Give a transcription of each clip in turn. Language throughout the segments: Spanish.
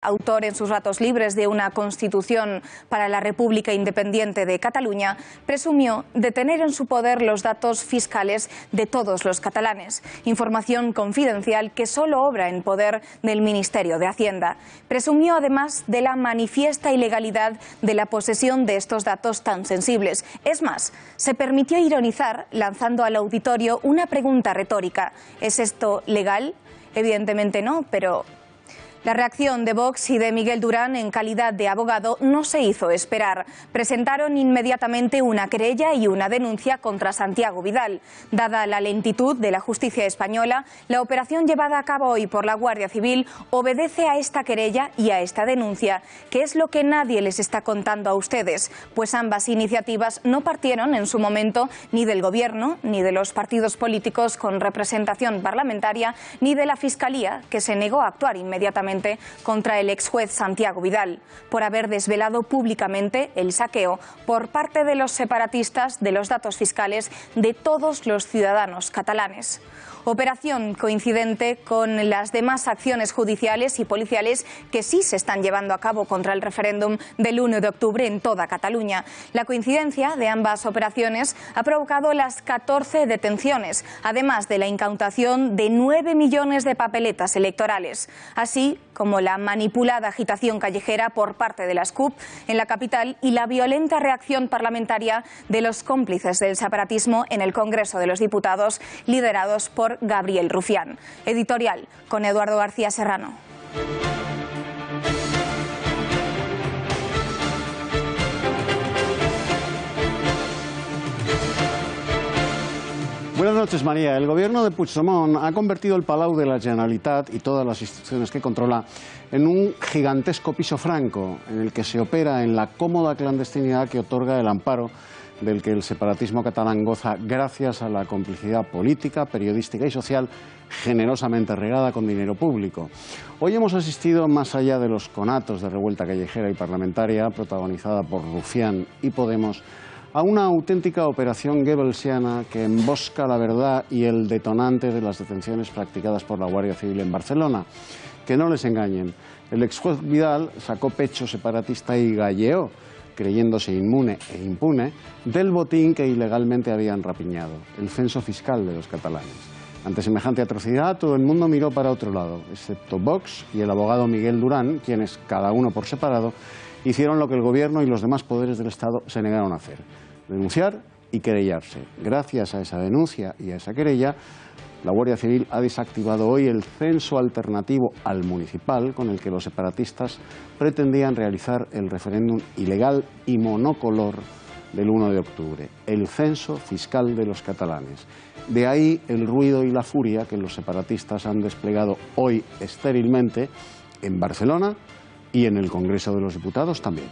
autor en sus ratos libres de una Constitución para la República Independiente de Cataluña, presumió de tener en su poder los datos fiscales de todos los catalanes, información confidencial que solo obra en poder del Ministerio de Hacienda. Presumió además de la manifiesta ilegalidad de la posesión de estos datos tan sensibles. Es más, se permitió ironizar lanzando al auditorio una pregunta retórica: ¿es esto legal? Evidentemente no, pero la reacción de Vox y de Miguel Durán en calidad de abogado no se hizo esperar. Presentaron inmediatamente una querella y una denuncia contra Santiago Vidal. Dada la lentitud de la justicia española, la operación llevada a cabo hoy por la Guardia Civil obedece a esta querella y a esta denuncia, que es lo que nadie les está contando a ustedes, pues ambas iniciativas no partieron en su momento ni del Gobierno, ni de los partidos políticos con representación parlamentaria, ni de la Fiscalía, que se negó a actuar inmediatamente contra el exjuez Santiago Vidal, por haber desvelado públicamente el saqueo por parte de los separatistas de los datos fiscales de todos los ciudadanos catalanes. Operación coincidente con las demás acciones judiciales y policiales que sí se están llevando a cabo contra el referéndum del 1 de octubre en toda Cataluña. La coincidencia de ambas operaciones ha provocado las 14 detenciones, además de la incautación de 9 millones de papeletas electorales, así como la manipulada agitación callejera por parte de las CUP en la capital y la violenta reacción parlamentaria de los cómplices del separatismo en el Congreso de los Diputados, liderados por Gabriel Rufián. Editorial con Eduardo García Serrano. Buenas noches, María. El gobierno de Puigdemont ha convertido el Palau de la Generalitat y todas las instituciones que controla en un gigantesco piso franco en el que se opera en la cómoda clandestinidad que otorga el amparo del que el separatismo catalán goza gracias a la complicidad política, periodística y social generosamente regada con dinero público. Hoy hemos asistido, más allá de los conatos de revuelta callejera y parlamentaria protagonizada por Rufián y Podemos, a una auténtica operación goebbelsiana que embosca la verdad y el detonante de las detenciones practicadas por la Guardia Civil en Barcelona. Que no les engañen, el exjuez Vidal sacó pecho separatista y galleó, creyéndose inmune e impune, del botín que ilegalmente habían rapiñado, el censo fiscal de los catalanes. Ante semejante atrocidad, todo el mundo miró para otro lado, excepto Vox y el abogado Miguel Durán, quienes, cada uno por separado, hicieron lo que el Gobierno y los demás poderes del Estado se negaron a hacer: denunciar y querellarse. Gracias a esa denuncia y a esa querella, la Guardia Civil ha desactivado hoy el censo alternativo al municipal con el que los separatistas pretendían realizar el referéndum ilegal y monocolor del 1 de octubre, el censo fiscal de los catalanes. De ahí el ruido y la furia que los separatistas han desplegado hoy estérilmente en Barcelona y en el Congreso de los Diputados también.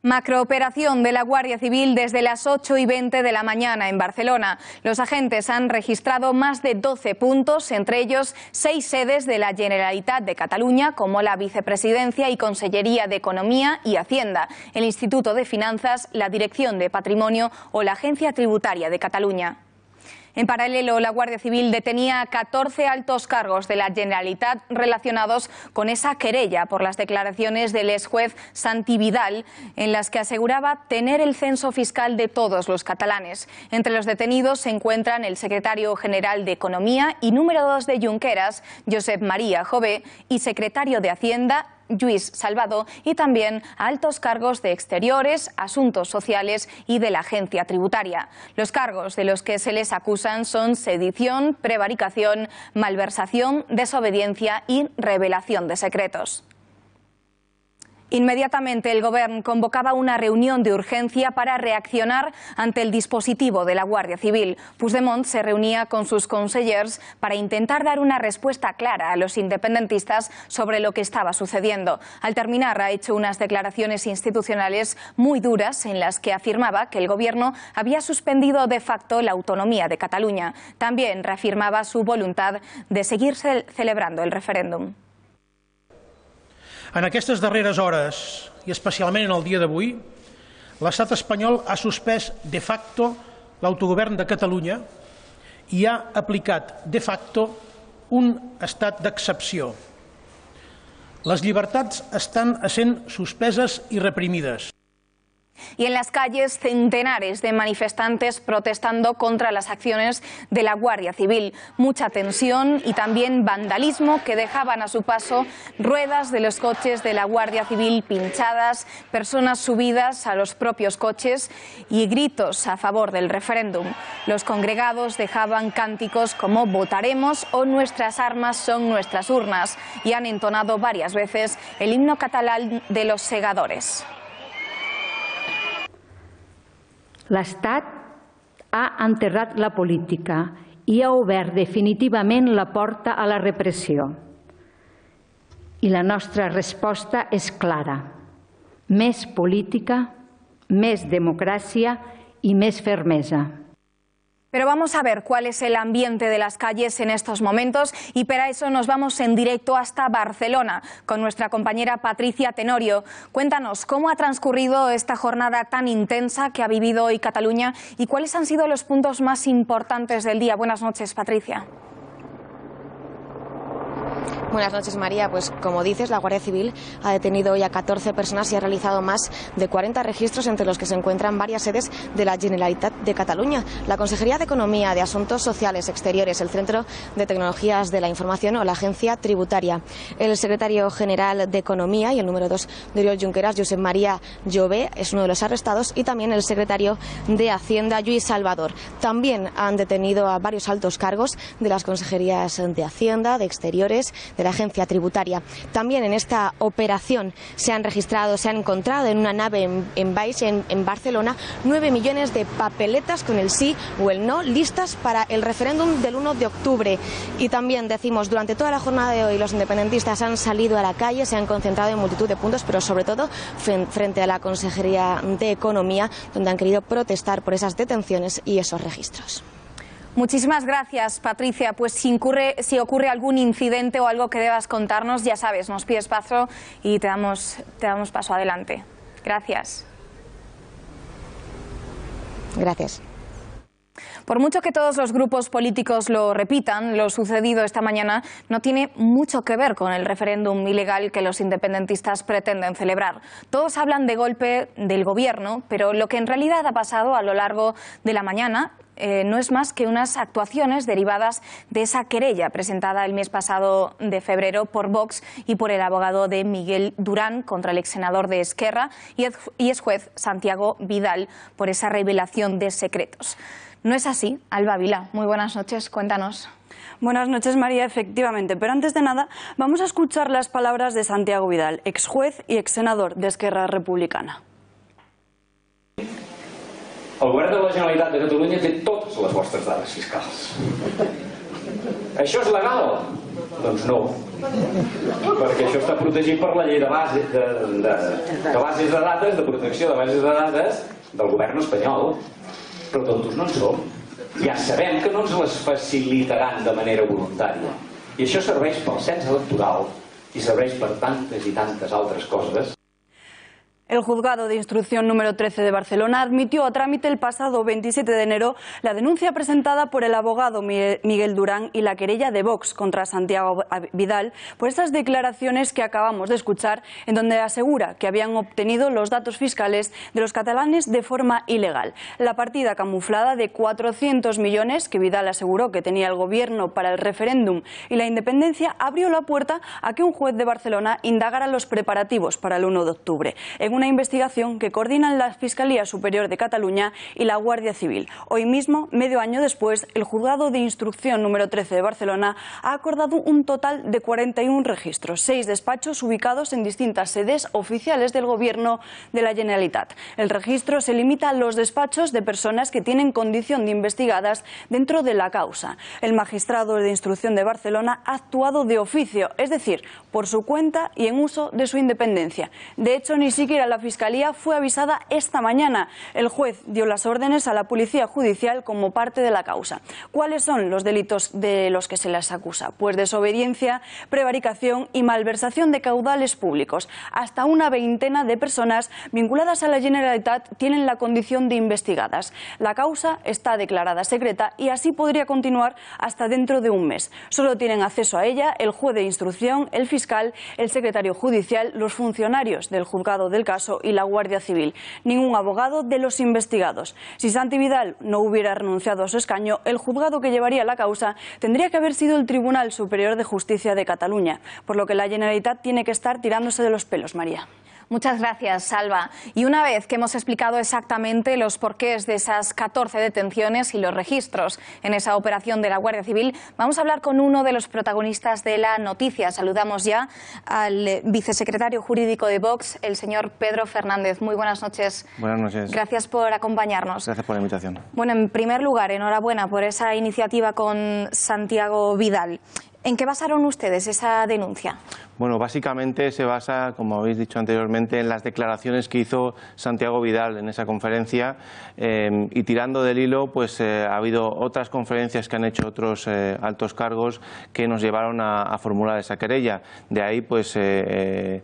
Macrooperación de la Guardia Civil desde las 8:20 de la mañana en Barcelona. Los agentes han registrado más de 12 puntos, entre ellos 6 sedes de la Generalitat de Cataluña, como la Vicepresidencia y Consellería de Economía y Hacienda, el Instituto de Finanzas, la Dirección de Patrimonio o la Agencia Tributaria de Cataluña. En paralelo, la Guardia Civil detenía a 14 altos cargos de la Generalitat relacionados con esa querella por las declaraciones del exjuez Santi Vidal, en las que aseguraba tener el censo fiscal de todos los catalanes. Entre los detenidos se encuentran el secretario general de Economía y número 2 de Junqueras, Josep María Jové, y secretario de Hacienda, Lluís Salvador, y también a altos cargos de Exteriores, Asuntos Sociales y de la Agencia Tributaria. Los cargos de los que se les acusan son sedición, prevaricación, malversación, desobediencia y revelación de secretos. Inmediatamente el Gobierno convocaba una reunión de urgencia para reaccionar ante el dispositivo de la Guardia Civil. Puigdemont se reunía con sus consellers para intentar dar una respuesta clara a los independentistas sobre lo que estaba sucediendo. Al terminar ha hecho unas declaraciones institucionales muy duras en las que afirmaba que el Gobierno había suspendido de facto la autonomía de Cataluña. También reafirmaba su voluntad de seguir celebrando el referéndum. En aquestes darreres hores, i especialment en el dia d'avui, l'estat espanyol ha suspès de facto l'autogovern de Catalunya i ha aplicat de facto un estat d'excepció. Les llibertats estan essent suspeses i reprimides. Y en las calles, centenares de manifestantes protestando contra las acciones de la Guardia Civil. Mucha tensión y también vandalismo que dejaban a su paso ruedas de los coches de la Guardia Civil pinchadas, personas subidas a los propios coches y gritos a favor del referéndum. Los congregados dejaban cánticos como "votaremos" o "nuestras armas son nuestras urnas" y han entonado varias veces el himno catalán de los segadores. L'Estat ha enterrat la política i ha obert definitivament la porta a la repressió. I la nostra resposta és clara: més política, més democràcia i més fermesa. Pero vamos a ver cuál es el ambiente de las calles en estos momentos y para eso nos vamos en directo hasta Barcelona con nuestra compañera Patricia Tenorio. Cuéntanos cómo ha transcurrido esta jornada tan intensa que ha vivido hoy Cataluña y cuáles han sido los puntos más importantes del día. Buenas noches, Patricia. Buenas noches, María. Pues como dices, la Guardia Civil ha detenido hoy a 14 personas y ha realizado más de 40 registros, entre los que se encuentran varias sedes de la Generalitat de Cataluña. La Consejería de Economía, de Asuntos Sociales, Exteriores, el Centro de Tecnologías de la Información o la Agencia Tributaria. El secretario general de Economía y el número 2 de Oriol Junqueras, Josep María Jové, es uno de los arrestados, y también el secretario de Hacienda, Lluís Salvador. También han detenido a varios altos cargos de las consejerías de Hacienda, de Exteriores, de la Agencia Tributaria. También en esta operación se han encontrado en una nave en Baix, en Barcelona, 9 millones de papeletas con el sí o el no listas para el referéndum del 1 de octubre. Y también decimos, durante toda la jornada de hoy los independentistas han salido a la calle, se han concentrado en multitud de puntos, pero sobre todo frente a la Consejería de Economía, donde han querido protestar por esas detenciones y esos registros. Muchísimas gracias, Patricia. Pues si ocurre algún incidente o algo que debas contarnos, ya sabes, nos pides paso y te damos paso adelante. Gracias. Gracias. Por mucho que todos los grupos políticos lo repitan, lo sucedido esta mañana no tiene mucho que ver con el referéndum ilegal que los independentistas pretenden celebrar. Todos hablan de golpe del gobierno, pero lo que en realidad ha pasado a lo largo de la mañana no es más que unas actuaciones derivadas de esa querella presentada el mes pasado de febrero por Vox y por el abogado de Miguel Durán contra el exsenador de Esquerra y exjuez Santiago Vidal por esa revelación de secretos. ¿No es así? Alba Vila, muy buenas noches, cuéntanos. Buenas noches, María, efectivamente. Pero antes de nada, vamos a escuchar las palabras de Santiago Vidal, exjuez y exsenador de Esquerra Republicana. El govern de la Generalitat de Catalunya té totes les vostres dades fiscals. Això és legal? Doncs no, perquè això està protegit per la llei de bases de dades, de protecció de bases de dades del govern espanyol. Però tontos no en som. Ja sabem que no ens les facilitaran de manera voluntària. I això serveix pel cens electoral i serveix per tantes i tantes altres coses. El juzgado de instrucción número 13 de Barcelona admitió a trámite el pasado 27 de enero la denuncia presentada por el abogado Miguel Durán y la querella de Vox contra Santiago Vidal por estas declaraciones que acabamos de escuchar, en donde asegura que habían obtenido los datos fiscales de los catalanes de forma ilegal. La partida camuflada de 400 millones que Vidal aseguró que tenía el gobierno para el referéndum y la independencia abrió la puerta a que un juez de Barcelona indagara los preparativos para el 1 de octubre. En una investigación que coordinan la Fiscalía Superior de Cataluña y la Guardia Civil. Hoy mismo, medio año después, el Juzgado de Instrucción número 13 de Barcelona ha acordado un total de 41 registros, 6 despachos ubicados en distintas sedes oficiales del Gobierno de la Generalitat. El registro se limita a los despachos de personas que tienen condición de investigadas dentro de la causa. El magistrado de Instrucción de Barcelona ha actuado de oficio, es decir, por su cuenta y en uso de su independencia. De hecho, ni siquiera la Fiscalía fue avisada esta mañana. El juez dio las órdenes a la Policía Judicial como parte de la causa. ¿Cuáles son los delitos de los que se les acusa? Pues desobediencia, prevaricación y malversación de caudales públicos. Hasta una veintena de personas vinculadas a la Generalitat tienen la condición de investigadas. La causa está declarada secreta y así podría continuar hasta dentro de un mes. Solo tienen acceso a ella el juez de instrucción, el fiscal, el secretario judicial, los funcionarios del juzgado del caso y la Guardia Civil. Ningún abogado de los investigados. Si Santi Vidal no hubiera renunciado a su escaño, el juzgado que llevaría la causa tendría que haber sido el Tribunal Superior de Justicia de Cataluña, por lo que la Generalitat tiene que estar tirándose de los pelos, María. Muchas gracias, Salva. Y una vez que hemos explicado exactamente los porqués de esas 14 detenciones y los registros en esa operación de la Guardia Civil, vamos a hablar con uno de los protagonistas de la noticia. Saludamos ya al vicesecretario jurídico de Vox, el señor Pedro Fernández. Muy buenas noches. Buenas noches. Gracias por acompañarnos. Gracias por la invitación. Bueno, en primer lugar, enhorabuena por esa iniciativa con Santiago Vidal. ¿En qué basaron ustedes esa denuncia? Bueno, básicamente se basa, como habéis dicho anteriormente, en las declaraciones que hizo Santiago Vidal en esa conferencia y tirando del hilo, pues ha habido otras conferencias que han hecho otros altos cargos que nos llevaron a formular esa querella. De ahí, pues se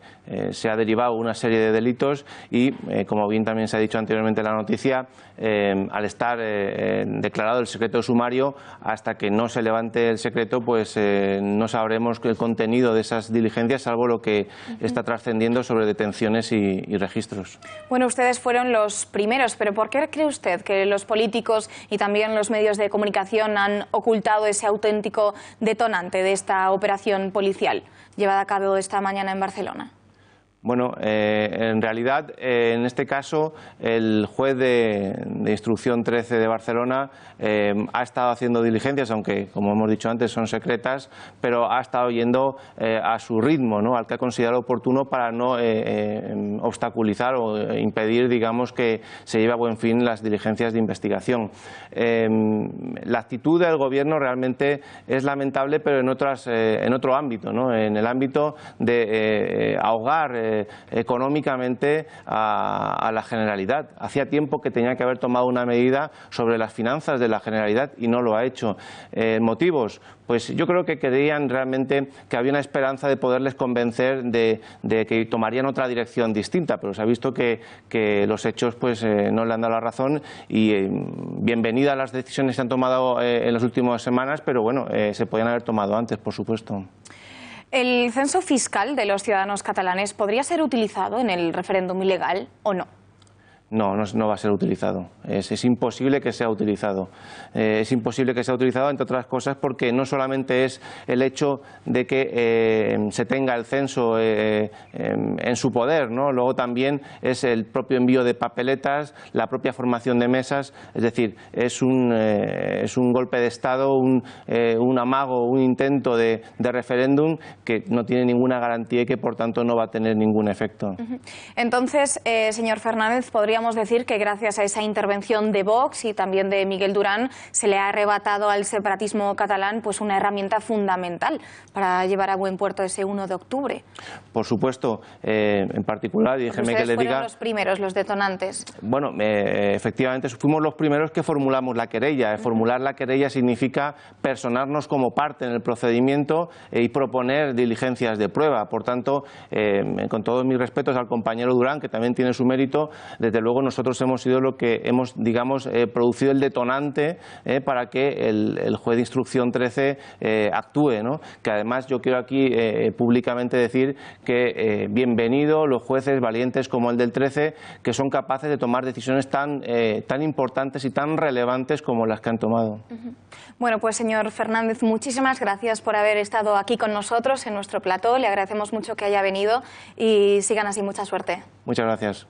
ha derivado una serie de delitos y, como bien también se ha dicho anteriormente en la noticia, al estar declarado el secreto sumario, hasta que no se levante el secreto, pues no sabremos el contenido de esas diligencias, salvo lo que está trascendiendo sobre detenciones y registros. Bueno, ustedes fueron los primeros, pero ¿por qué cree usted que los políticos y también los medios de comunicación han ocultado ese auténtico detonante de esta operación policial llevada a cabo esta mañana en Barcelona? Bueno, en realidad, en este caso, el juez de instrucción 13 de Barcelona ha estado haciendo diligencias, aunque, como hemos dicho antes, son secretas, pero ha estado yendo a su ritmo, ¿no?, al que ha considerado oportuno para no obstaculizar o impedir, digamos, que se lleve a buen fin las diligencias de investigación. La actitud del Gobierno realmente es lamentable, pero en otro ámbito, ¿no?, en el ámbito de ahogar económicamente a la Generalitat. Hacía tiempo que tenía que haber tomado una medida sobre las finanzas de la Generalitat y no lo ha hecho. ¿Motivos? Pues yo creo que creían realmente que había una esperanza de poderles convencer de que tomarían otra dirección distinta, pero se ha visto que los hechos pues no le han dado la razón y bienvenidas las decisiones que se han tomado en las últimas semanas, pero bueno, se podían haber tomado antes, por supuesto. ¿El censo fiscal de los ciudadanos catalanes podría ser utilizado en el referéndum ilegal o no? No, no va a ser utilizado. Es imposible que sea utilizado. Es imposible que sea utilizado, entre otras cosas, porque no solamente es el hecho de que se tenga el censo en su poder, ¿no? Luego también es el propio envío de papeletas, la propia formación de mesas. Es decir, es un golpe de Estado, un amago, un intento de referéndum que no tiene ninguna garantía y que, por tanto, no va a tener ningún efecto. Entonces, señor Fernández, podríamos decir que gracias a esa intervención de Vox y también de Miguel Durán se le ha arrebatado al separatismo catalán pues una herramienta fundamental para llevar a buen puerto ese 1 de octubre. Por supuesto, en particular, y déjeme que le diga... Ustedes fueron los primeros, los detonantes. Bueno, efectivamente fuimos los primeros que formulamos la querella. Formular la querella significa personarnos como parte en el procedimiento y proponer diligencias de prueba. Por tanto, con todos mis respetos al compañero Durán, que también tiene su mérito, desde luego nosotros hemos sido lo que hemos, digamos, producido el detonante para que el juez de instrucción 13 actúe, ¿no? Que además yo quiero aquí públicamente decir que bienvenido los jueces valientes como el del 13, que son capaces de tomar decisiones tan importantes y tan relevantes como las que han tomado. Bueno, pues señor Fernández, muchísimas gracias por haber estado aquí con nosotros en nuestro plató. Le agradecemos mucho que haya venido y sigan así, mucha suerte. Muchas gracias.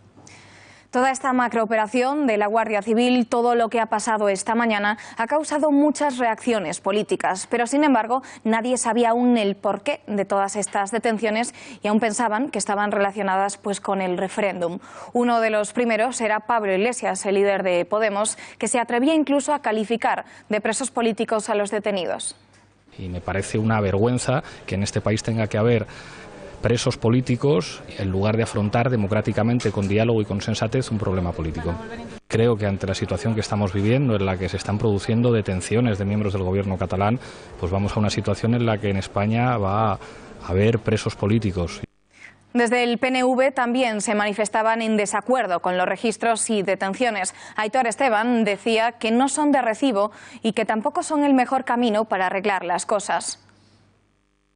Toda esta macrooperación de la Guardia Civil, todo lo que ha pasado esta mañana, ha causado muchas reacciones políticas, pero sin embargo nadie sabía aún el porqué de todas estas detenciones y aún pensaban que estaban relacionadas pues con el referéndum. Uno de los primeros era Pablo Iglesias, el líder de Podemos, que se atrevía incluso a calificar de presos políticos a los detenidos. Y me parece una vergüenza que en este país tenga que haber presos políticos en lugar de afrontar democráticamente con diálogo y con sensatez un problema político. Creo que ante la situación que estamos viviendo, en la que se están produciendo detenciones de miembros del gobierno catalán, pues vamos a una situación en la que en España va a haber presos políticos. Desde el PNV también se manifestaban en desacuerdo con los registros y detenciones. Aitor Esteban decía que no son de recibo y que tampoco son el mejor camino para arreglar las cosas.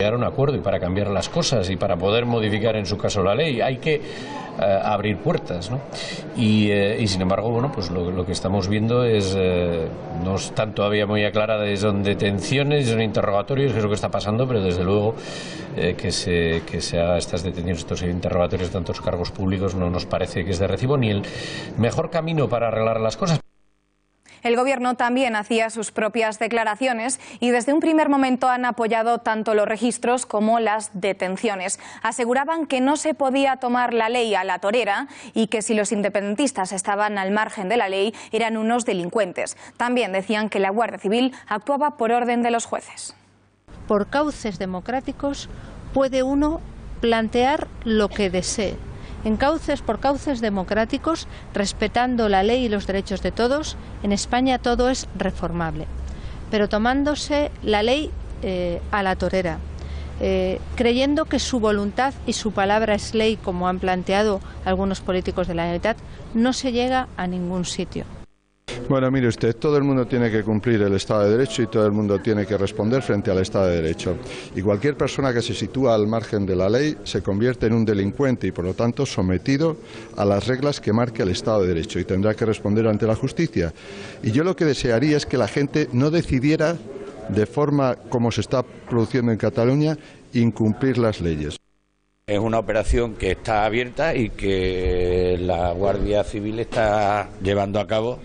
Llegar a un acuerdo y para cambiar las cosas y para poder modificar en su caso la ley hay que abrir puertas, ¿no? Y sin embargo, bueno, pues lo que estamos viendo es no están todavía muy aclaradas, son detenciones, son interrogatorios, que es lo que está pasando, pero desde luego que se haga estas detenciones, estos interrogatorios de tantos cargos públicos no nos parece que es de recibo ni el mejor camino para arreglar las cosas. El Gobierno también hacía sus propias declaraciones y desde un primer momento han apoyado tanto los registros como las detenciones. Aseguraban que no se podía tomar la ley a la torera y que si los independentistas estaban al margen de la ley eran unos delincuentes. También decían que la Guardia Civil actuaba por orden de los jueces. Por cauces democráticos puede uno plantear lo que desee. Por cauces democráticos, respetando la ley y los derechos de todos, en España todo es reformable. Pero tomándose la ley a la torera, creyendo que su voluntad y su palabra es ley, como han planteado algunos políticos de la Generalitat, no se llega a ningún sitio. Bueno, mire usted, todo el mundo tiene que cumplir el Estado de Derecho y todo el mundo tiene que responder frente al Estado de Derecho. Y cualquier persona que se sitúa al margen de la ley se convierte en un delincuente y, por lo tanto, sometido a las reglas que marca el Estado de Derecho y tendrá que responder ante la justicia. Y yo lo que desearía es que la gente no decidiera, de forma como se está produciendo en Cataluña, incumplir las leyes. Es una operación que está abierta y que la Guardia Civil está llevando a cabo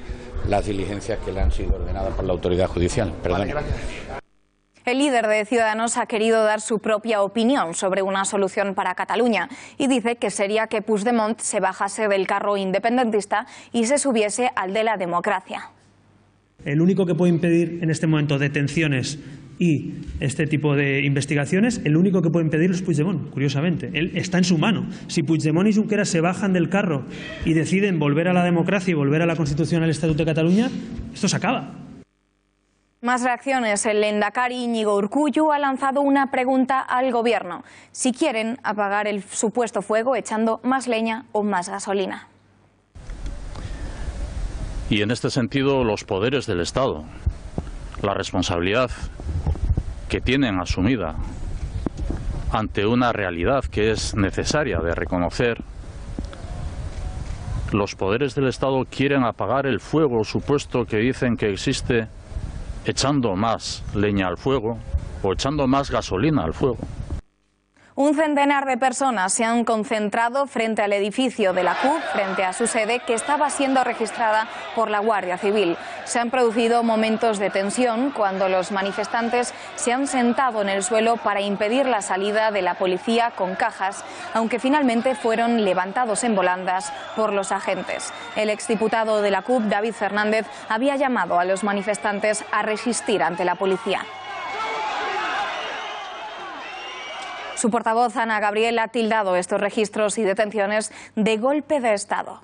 las diligencias que le han sido ordenadas por la autoridad judicial. Perdón. El líder de Ciudadanos ha querido dar su propia opinión sobre una solución para Cataluña y dice que sería que Puigdemont se bajase del carro independentista y se subiese al de la democracia. El único que puede impedir en este momento detenciones y este tipo de investigaciones, el único que puede impedirlo es Puigdemont, curiosamente. Él está en su mano. Si Puigdemont y Junqueras se bajan del carro y deciden volver a la democracia y volver a la Constitución, al Estatuto de Cataluña, esto se acaba. Más reacciones. El lehendakari Íñigo Urkullu ha lanzado una pregunta al Gobierno: si quieren apagar el supuesto fuego echando más leña o más gasolina. Y en este sentido, los poderes del Estado, la responsabilidad que tienen asumida ante una realidad que es necesaria de reconocer, los poderes del Estado quieren apagar el fuego supuesto que dicen que existe echando más leña al fuego o echando más gasolina al fuego. Un centenar de personas se han concentrado frente al edificio de la CUP, frente a su sede, que estaba siendo registrada por la Guardia Civil. Se han producido momentos de tensión cuando los manifestantes se han sentado en el suelo para impedir la salida de la policía con cajas, aunque finalmente fueron levantados en volandas por los agentes. El exdiputado de la CUP, David Fernández, había llamado a los manifestantes a resistir ante la policía. Su portavoz, Ana Gabriel, ha tildado estos registros y detenciones de golpe de Estado.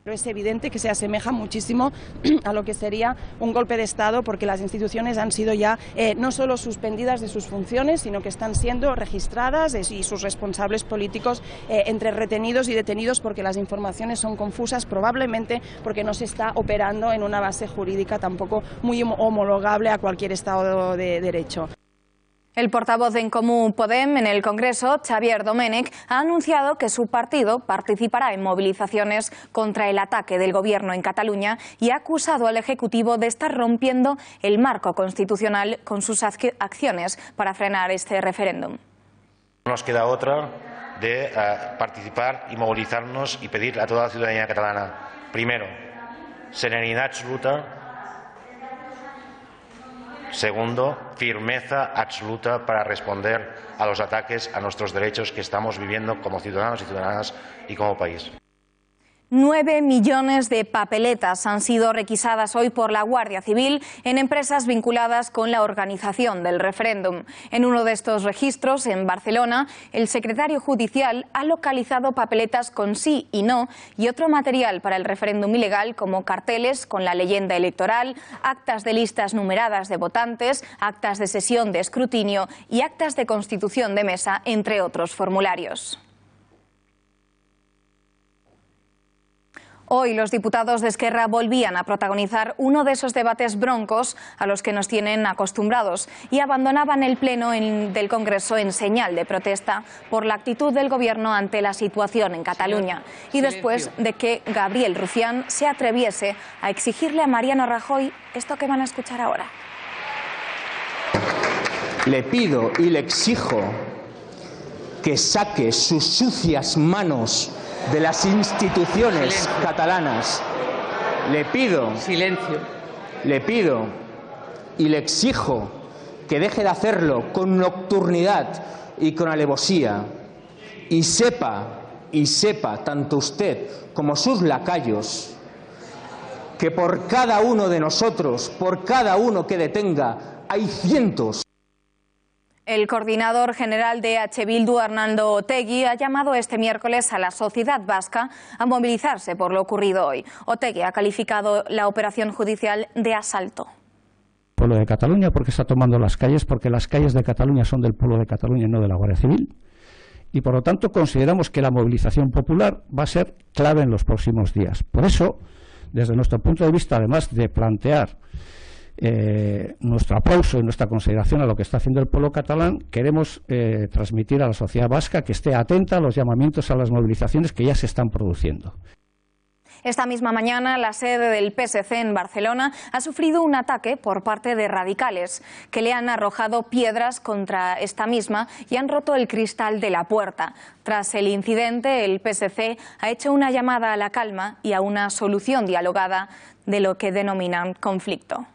Es evidente que se asemeja muchísimo a lo que sería un golpe de Estado, porque las instituciones han sido ya no solo suspendidas de sus funciones, sino que están siendo registradas y sus responsables políticos entre retenidos y detenidos, porque las informaciones son confusas, probablemente porque no se está operando en una base jurídica tampoco muy homologable a cualquier Estado de Derecho. El portavoz de En Comú Podem en el Congreso, Xavier Domènech, ha anunciado que su partido participará en movilizaciones contra el ataque del Gobierno en Cataluña y ha acusado al Ejecutivo de estar rompiendo el marco constitucional con sus acciones para frenar este referéndum. No nos queda otra de participar y movilizarnos y pedir a toda la ciudadanía catalana, primero, serenidad absoluta. Segundo, firmeza absoluta para responder a los ataques a nuestros derechos que estamos viviendo como ciudadanos y ciudadanas y como país. 9 millones de papeletas han sido requisadas hoy por la Guardia Civil en empresas vinculadas con la organización del referéndum. En uno de estos registros, en Barcelona, el secretario judicial ha localizado papeletas con sí y no y otro material para el referéndum ilegal, como carteles con la leyenda electoral, actas de listas numeradas de votantes, actas de sesión de escrutinio y actas de constitución de mesa, entre otros formularios. Hoy los diputados de Esquerra volvían a protagonizar uno de esos debates broncos a los que nos tienen acostumbrados y abandonaban el pleno del Congreso en señal de protesta por la actitud del Gobierno ante la situación en Cataluña y después de que Gabriel Rufián se atreviese a exigirle a Mariano Rajoy esto que van a escuchar ahora. Le pido y le exijo que saque sus sucias manos de las instituciones catalanas. Le pido y le exijo que deje de hacerlo con nocturnidad y con alevosía y sepa tanto usted como sus lacayos que por cada uno de nosotros, por cada uno que detenga, hay cientos. El coordinador general de EH Bildu, Arnaldo Otegi, ha llamado este miércoles a la sociedad vasca a movilizarse por lo ocurrido hoy. Otegi ha calificado la operación judicial de asalto. El pueblo de Cataluña, porque está tomando las calles, porque las calles de Cataluña son del pueblo de Cataluña y no de la Guardia Civil. Y por lo tanto consideramos que la movilización popular va a ser clave en los próximos días. Por eso, desde nuestro punto de vista, además de plantear nuestro aplauso y nuestra consideración a lo que está haciendo el pueblo catalán, queremos transmitir a la sociedad vasca que esté atenta a los llamamientos a las movilizaciones que ya se están produciendo. Esta misma mañana, la sede del PSC en Barcelona ha sufrido un ataque por parte de radicales que le han arrojado piedras contra esta misma y han roto el cristal de la puerta. Tras el incidente, el PSC ha hecho una llamada a la calma y a una solución dialogada de lo que denominan conflicto.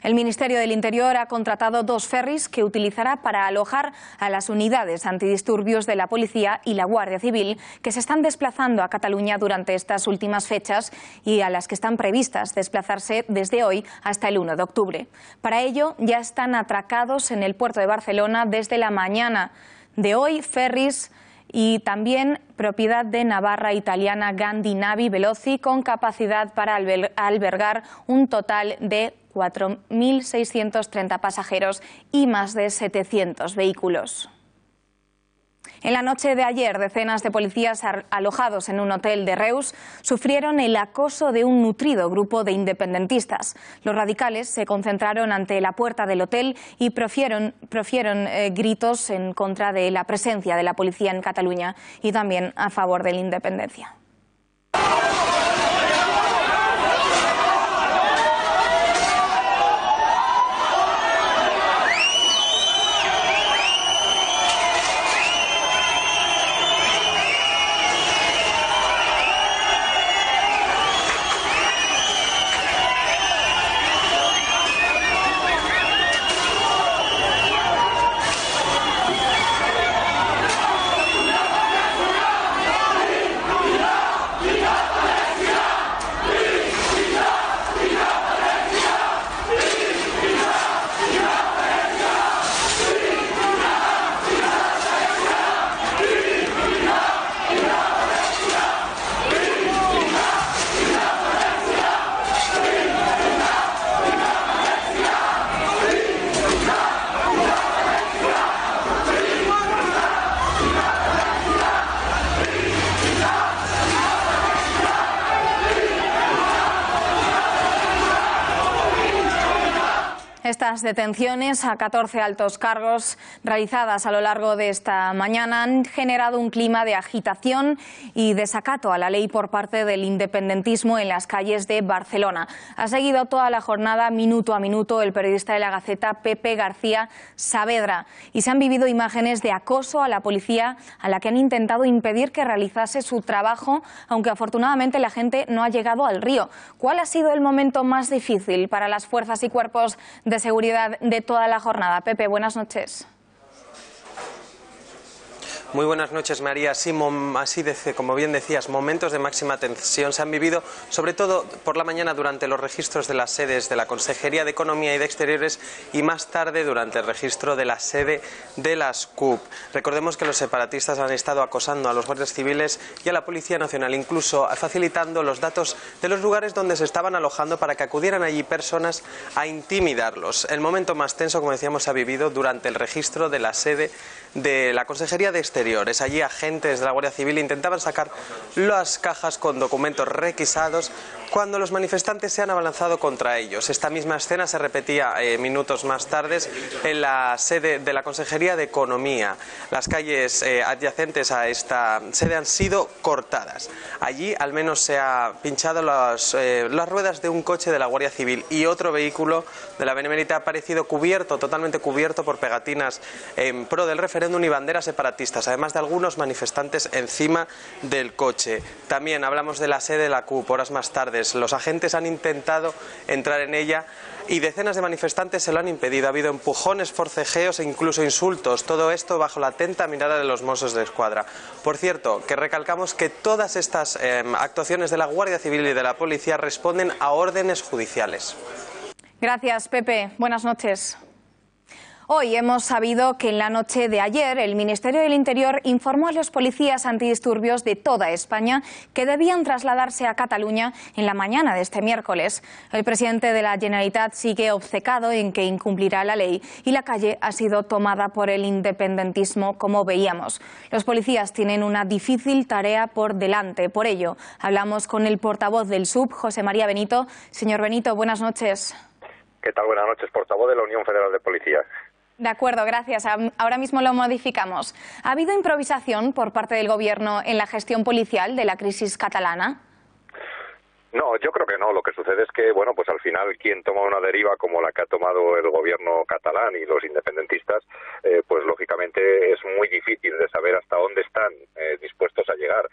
El Ministerio del Interior ha contratado 2 ferris que utilizará para alojar a las unidades antidisturbios de la Policía y la Guardia Civil que se están desplazando a Cataluña durante estas últimas fechas y a las que están previstas desplazarse desde hoy hasta el 1 de octubre. Para ello, ya están atracados en el puerto de Barcelona desde la mañana de hoy ferris y también propiedad de Navarra italiana Gandhi Navi Veloci con capacidad para albergar un total de 4.630 pasajeros y más de 700 vehículos. En la noche de ayer, decenas de policías alojados en un hotel de Reus sufrieron el acoso de un nutrido grupo de independentistas. Los radicales se concentraron ante la puerta del hotel y profirieron gritos en contra de la presencia de la policía en Cataluña y también a favor de la independencia. Estas detenciones a 14 altos cargos realizadas a lo largo de esta mañana han generado un clima de agitación y desacato a la ley por parte del independentismo en las calles de Barcelona. Ha seguido toda la jornada minuto a minuto el periodista de La Gaceta, Pepe García Saavedra, y se han vivido imágenes de acoso a la policía a la que han intentado impedir que realizase su trabajo, aunque afortunadamente la gente no ha llegado al río. ¿Cuál ha sido el momento más difícil para las fuerzas y cuerpos de seguridad de toda la jornada? Pepe, buenas noches. Muy buenas noches, María. Sí, como bien decías, momentos de máxima tensión se han vivido, sobre todo por la mañana durante los registros de las sedes de la Consejería de Economía y de Exteriores y más tarde durante el registro de la sede de las CUP. Recordemos que los separatistas han estado acosando a los guardias civiles y a la Policía Nacional, incluso facilitando los datos de los lugares donde se estaban alojando para que acudieran allí personas a intimidarlos. El momento más tenso, como decíamos, se ha vivido durante el registro de la sede de la Consejería de Exteriores. Allí agentes de la Guardia Civil intentaban sacar las cajas con documentos requisados cuando los manifestantes se han abalanzado contra ellos. Esta misma escena se repetía minutos más tarde en la sede de la Consejería de Economía. Las calles adyacentes a esta sede han sido cortadas. Allí al menos se ha pinchado las ruedas de un coche de la Guardia Civil y otro vehículo de la Benemérita ha aparecido cubierto, totalmente cubierto por pegatinas en pro del referéndum y banderas separatistas, además de algunos manifestantes encima del coche. También hablamos de la sede de la CUP. Horas más tarde los agentes han intentado entrar en ella y decenas de manifestantes se lo han impedido. Ha habido empujones, forcejeos e incluso insultos. Todo esto bajo la atenta mirada de los Mossos de Escuadra. Por cierto, que recalcamos que todas estas actuaciones de la Guardia Civil y de la Policía responden a órdenes judiciales. Gracias, Pepe. Buenas noches. Hoy hemos sabido que en la noche de ayer el Ministerio del Interior informó a los policías antidisturbios de toda España que debían trasladarse a Cataluña en la mañana de este miércoles. El presidente de la Generalitat sigue obcecado en que incumplirá la ley y la calle ha sido tomada por el independentismo, como veíamos. Los policías tienen una difícil tarea por delante. Por ello, hablamos con el portavoz del SUB, José María Benito. Señor Benito, buenas noches. ¿Qué tal? Buenas noches. Portavoz de la Unión Federal de Policías. De acuerdo, gracias. Ahora mismo lo modificamos. ¿Ha habido improvisación por parte del Gobierno en la gestión policial de la crisis catalana? No, yo creo que no. Lo que sucede es que, bueno, pues al final quien toma una deriva como la que ha tomado el gobierno catalán y los independentistas, pues lógicamente es muy difícil de saber hasta dónde están dispuestos a llegar.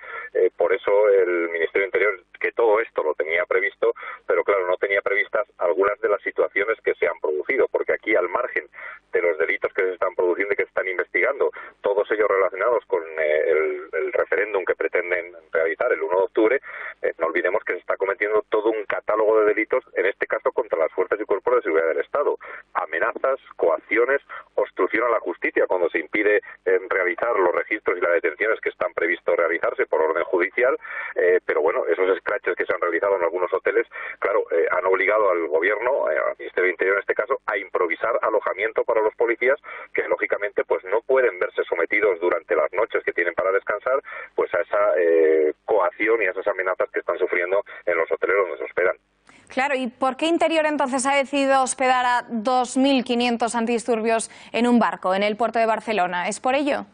Por eso el Ministerio del Interior, que todo esto lo tenía previsto, pero claro, no tenía previstas algunas de las situaciones que se han producido, porque aquí al margen de los delitos que se están produciendo y que se están investigando, todos ellos relacionados con el referéndum que pretenden realizar el 1 de octubre, no olvidemos que se está cometiendo todo un catálogo de delitos, en este caso contra las fuerzas y cuerpos de seguridad del Estado. Amenazas, coacciones, obstrucción a la justicia cuando se impide realizar los registros y las detenciones que están previstos realizarse por orden judicial, pero bueno, esos scratches que se han realizado en algunos hoteles, claro, han obligado al gobierno, al Ministerio del Interior en este caso, a improvisar alojamiento para los policías que lógicamente pues no pueden verse sometidos durante las noches que tienen para descansar pues a esa coacción y a esas amenazas que están sufriendo en los hoteles donde se hospedan. Claro, ¿y por qué Interior entonces ha decidido hospedar a 2.500 antidisturbios en un barco en el puerto de Barcelona? ¿Es por ello?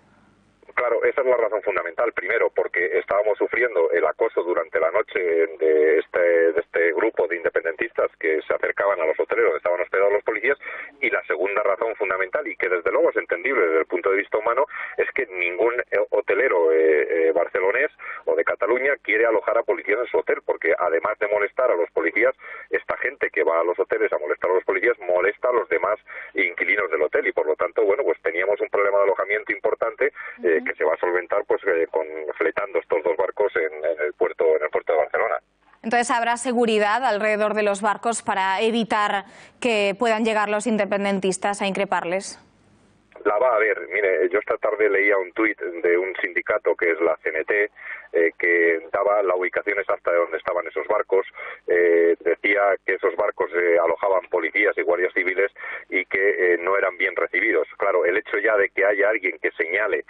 Claro, esa es la razón fundamental. Primero, porque estábamos sufriendo el acoso durante la noche de este grupo de independentistas que se acercaban a los hoteles donde estaban hospedados los policías. Y la segunda razón fundamental, y que desde luego es entendible desde el punto de vista humano, es que ningún hotelero barcelonés o de Cataluña quiere alojar a policías en su hotel, porque además de molestar a los policías, esta gente que va a los hoteles a molestar a los policías molesta a los demás inquilinos del hotel y por lo tanto, bueno, pues teníamos un problema de alojamiento importante que se va a solventar pues fletando estos dos barcos en el puerto de Barcelona. Entonces, ¿habrá seguridad alrededor de los barcos para evitar que puedan llegar los independentistas a increparles? La va a haber. Mire, yo esta tarde leía un tuit de un sindicato que es la CNT, que daba la ubicación exacta de donde estaban esos barcos. Decía que esos barcos alojaban policías y guardias civiles y que no eran bien recibidos. Claro, el hecho ya de que haya alguien que señale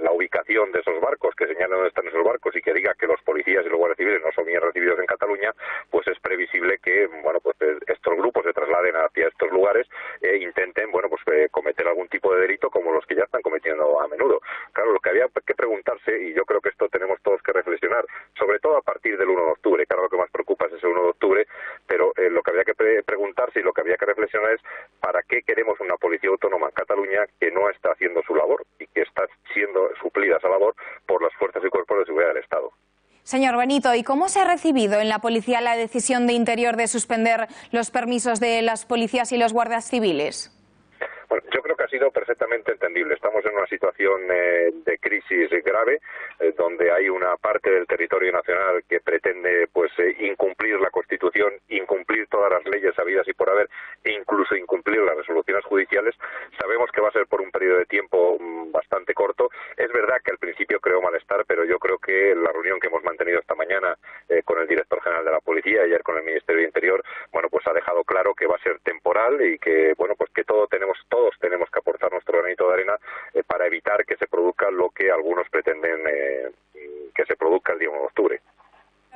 la ubicación de esos barcos, que señale dónde están esos barcos y que diga que los policías y los guardias civiles no son bien recibidos en Cataluña, pues es previsible que, bueno, pues estos grupos se trasladen hacia estos lugares e intenten, bueno, pues cometer algún tipo de delito como los que ya están cometiendo a menudo. Claro, lo que había que preguntarse, y yo creo que esto tenemos todos que reflexionar, sobre todo a partir del 1 de octubre, claro, lo que más preocupa es ese 1 de octubre, pero lo que había que preguntarse y lo que había que reflexionar es ¿para qué queremos una policía autónoma en Cataluña que no está haciendo su labor y que está siendo suplida esa labor por las fuerzas y cuerpos de seguridad del Estado? Señor Benito, ¿y cómo se ha recibido en la policía la decisión de Interior de suspender los permisos de las policías y los guardias civiles? Bueno, yo creo que ha sido perfectamente entendible. Estamos en una situación de crisis grave, donde hay una parte del territorio nacional que pretende pues incumplir la Constitución, incumplir todas las leyes habidas y por haber, e incluso incumplir las resoluciones judiciales. Sabemos que va a ser por un periodo de tiempo bastante corto. Es verdad que al principio creó malestar, pero yo creo que la reunión que hemos mantenido esta mañana con el director general de la Policía y ayer con el Ministerio de Interior, bueno, pues ha dejado claro que va a ser temporal y que, bueno, pues que todos tenemos que aportar nuestro granito de arena para evitar que se produzca lo que algunos pretenden que se produzca el día 1 de octubre.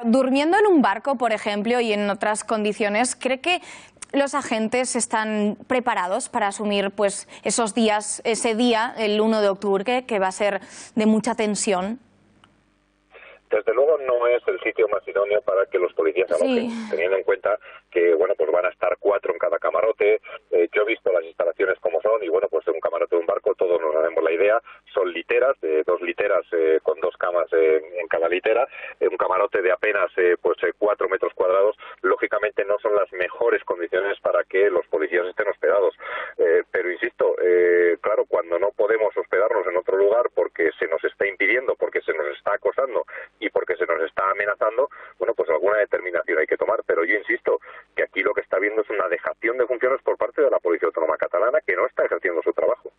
Durmiendo en un barco, por ejemplo, y en otras condiciones, ¿cree que los agentes están preparados para asumir pues esos días, ese día, el 1 de octubre, que va a ser de mucha tensión? Desde luego no es el sitio más idóneo para que los policías alojen, teniendo en cuenta que, bueno, pues van a estar 4 en cada camarote. Yo he visto las instalaciones como son y, bueno, pues en un camarote de un barco todos nos hacemos la idea. Son literas, 2 literas con 2 camas en cada litera. Un camarote de apenas 4 metros cuadrados. Lógicamente no son las mejores condiciones para que los policías estén hospedados. Pero insisto, claro, cuando no podemos hospedarnos en otro lugar porque se nos está impidiendo, porque se nos está acosando y porque se nos está amenazando, bueno, pues alguna determinación hay que tomar. Pero yo insisto que aquí lo que está habiendo es una dejación de funciones por parte de la Policía Autónoma Catalana, que no está ejerciendo su trabajo.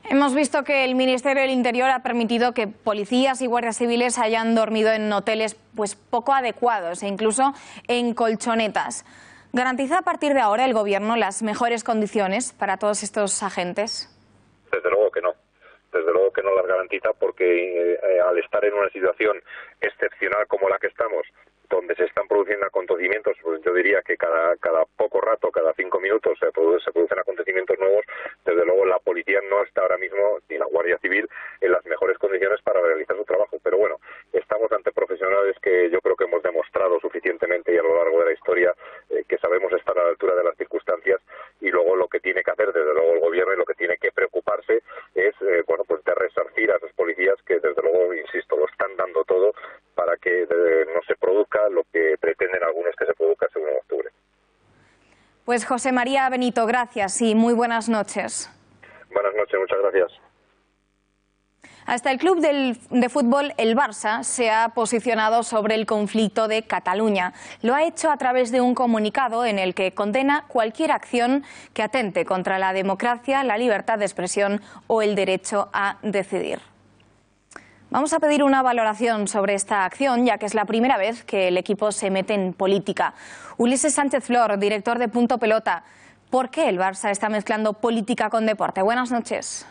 Hemos visto que el Ministerio del Interior ha permitido que policías y guardias civiles hayan dormido en hoteles pues poco adecuados e incluso en colchonetas. ¿Garantiza a partir de ahora el Gobierno las mejores condiciones para todos estos agentes? Desde luego que no. Desde luego que no las garantiza, porque al estar en una situación excepcional como la que estamos, donde se están produciendo acontecimientos, pues yo diría que cada poco rato, cada 5 minutos se producen acontecimientos nuevos. Desde luego la policía no está ahora mismo, ni la Guardia Civil, en las mejores condiciones para realizar su trabajo. Pero bueno, estamos ante profesionales que yo creo que hemos demostrado suficientemente y a lo largo de la historia que sabemos estar a la altura de las circunstancias, y luego lo que tiene que hacer desde luego el Gobierno y lo que tiene que preocuparse es bueno, pues de resarcir a esos policías que desde luego, insisto, lo están dando todo para que no se produzca lo que pretenden algunos que se produzca el 1 de octubre. Pues José María Benito, gracias y muy buenas noches. Buenas noches, muchas gracias. Hasta el club de fútbol, el Barça, se ha posicionado sobre el conflicto de Cataluña. Lo ha hecho a través de un comunicado en el que condena cualquier acción que atente contra la democracia, la libertad de expresión o el derecho a decidir. Vamos a pedir una valoración sobre esta acción, ya que es la primera vez que el equipo se mete en política. Ulises Sánchez Flor, director de Punto Pelota. ¿Por qué el Barça está mezclando política con deporte? Buenas noches.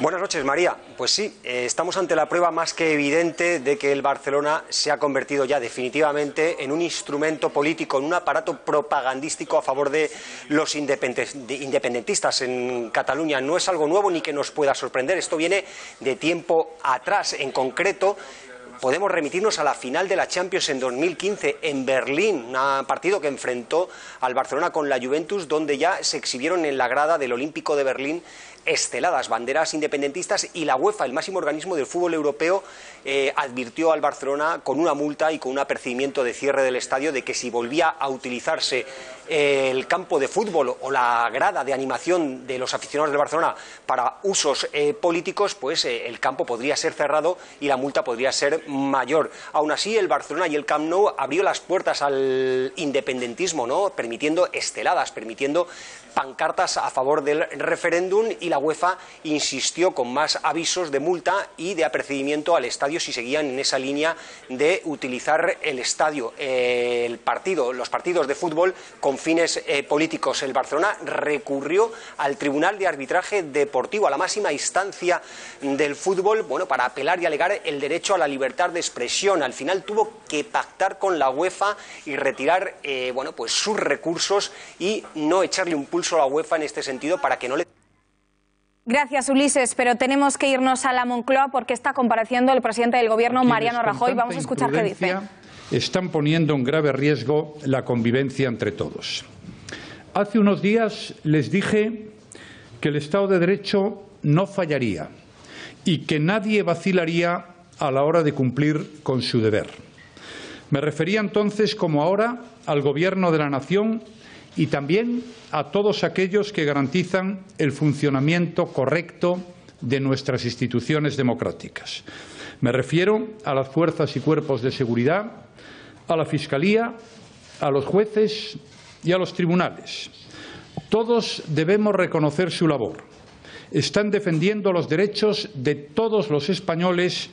Buenas noches, María. Pues sí, estamos ante la prueba más que evidente de que el Barcelona se ha convertido ya definitivamente en un instrumento político, en un aparato propagandístico a favor de los independentistas en Cataluña. No es algo nuevo ni que nos pueda sorprender, esto viene de tiempo atrás. En concreto, podemos remitirnos a la final de la Champions en 2015 en Berlín, un partido que enfrentó al Barcelona con la Juventus, donde ya se exhibieron en la grada del Olímpico de Berlín esteladas banderas independentistas, y la UEFA, el máximo organismo del fútbol europeo, advirtió al Barcelona con una multa y con un apercibimiento de cierre del estadio de que si volvía a utilizarse el campo de fútbol o la grada de animación de los aficionados del Barcelona para usos políticos, pues el campo podría ser cerrado y la multa podría ser mayor. Aún así, el Barcelona y el Camp Nou abrió las puertas al independentismo, ¿no?, permitiendo esteladas, permitiendo pancartas a favor del referéndum, y la UEFA insistió con más avisos de multa y de apercibimiento al estadio si seguían en esa línea de utilizar el estadio, los partidos de fútbol con fines políticos. El Barcelona recurrió al Tribunal de Arbitraje Deportivo, a la máxima instancia del fútbol, bueno, para apelar y alegar el derecho a la libertad de expresión. Al final tuvo que pactar con la UEFA y retirar bueno, pues sus recursos y no echarle un pulso a la UEFA en este sentido para que no le... Gracias, Ulises, pero tenemos que irnos a la Moncloa porque está compareciendo el presidente del Gobierno, Mariano Rajoy. Vamos a escuchar qué dice. Están poniendo en grave riesgo la convivencia entre todos. Hace unos días les dije que el Estado de Derecho no fallaría y que nadie vacilaría a la hora de cumplir con su deber. Me refería entonces, como ahora, al Gobierno de la Nación y también a todos aquellos que garantizan el funcionamiento correcto de nuestras instituciones democráticas. Me refiero a las fuerzas y cuerpos de seguridad, a la Fiscalía, a los jueces y a los tribunales. Todos debemos reconocer su labor. Están defendiendo los derechos de todos los españoles,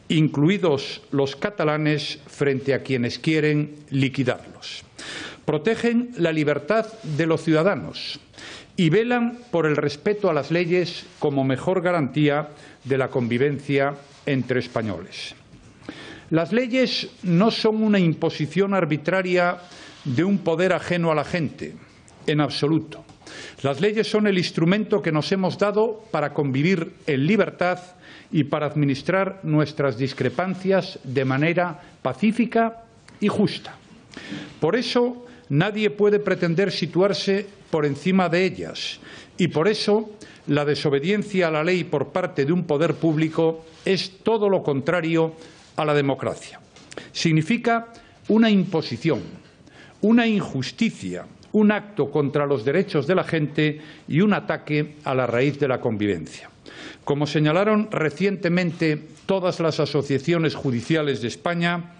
incluidos los catalanes, frente a quienes quieren liquidarlos. Protegen la libertad de los ciudadanos y velan por el respeto a las leyes como mejor garantía de la convivencia entre españoles. Las leyes no son una imposición arbitraria de un poder ajeno a la gente, en absoluto. Las leyes son el instrumento que nos hemos dado para convivir en libertad y para administrar nuestras discrepancias de manera pacífica y justa. Por eso, nadie puede pretender situarse por encima de ellas y por eso la desobediencia a la ley por parte de un poder público es todo lo contrario a la democracia. Significa una imposición, una injusticia, un acto contra los derechos de la gente y un ataque a la raíz de la convivencia. Como señalaron recientemente todas las asociaciones judiciales de España,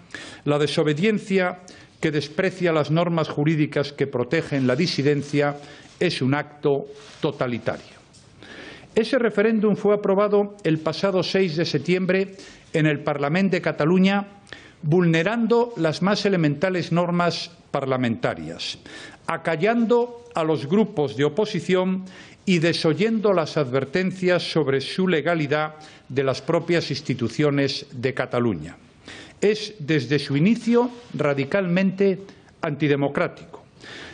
la desobediencia que desprecia las normas jurídicas que protegen la disidencia es un acto totalitario. Ese referéndum fue aprobado el pasado 6 de septiembre en el Parlament de Cataluña, vulnerando las más elementales normas parlamentarias, acallando a los grupos de oposición y desoyendo las advertencias sobre su legalidad de las propias instituciones de Cataluña. Es, desde su inicio, radicalmente antidemocrático.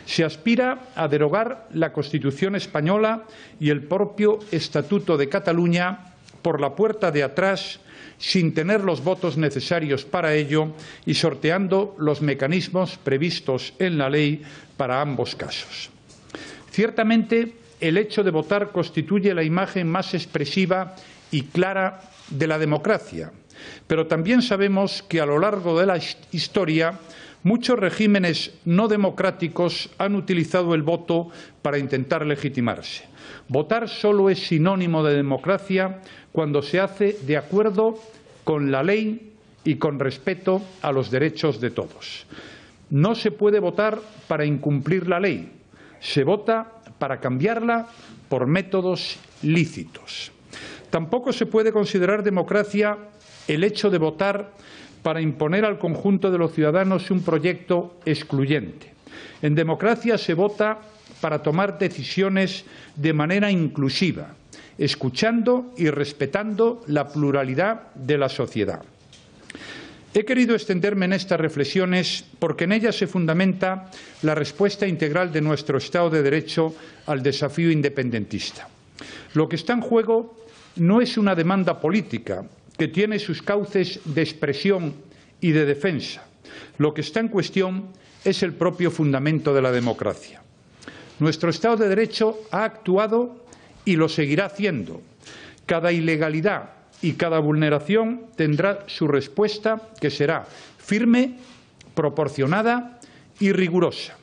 Se aspira a derogar la Constitución española y el propio Estatuto de Cataluña por la puerta de atrás, sin tener los votos necesarios para ello y sorteando los mecanismos previstos en la ley para ambos casos. Ciertamente, el hecho de votar constituye la imagen más expresiva y clara de la democracia, pero también sabemos que a lo largo de la historia muchos regímenes no democráticos han utilizado el voto para intentar legitimarse. Votar solo es sinónimo de democracia cuando se hace de acuerdo con la ley y con respeto a los derechos de todos. No se puede votar para incumplir la ley, se vota para cambiarla por métodos lícitos. Tampoco se puede considerar democracia el hecho de votar para imponer al conjunto de los ciudadanos un proyecto excluyente. En democracia se vota para tomar decisiones de manera inclusiva, escuchando y respetando la pluralidad de la sociedad. He querido extenderme en estas reflexiones porque en ellas se fundamenta la respuesta integral de nuestro Estado de Derecho al desafío independentista. Lo que está en juego no es una demanda política que tiene sus cauces de expresión y de defensa. Lo que está en cuestión es el propio fundamento de la democracia. Nuestro Estado de Derecho ha actuado y lo seguirá haciendo. Cada ilegalidad y cada vulneración tendrá su respuesta, que será firme, proporcionada y rigurosa.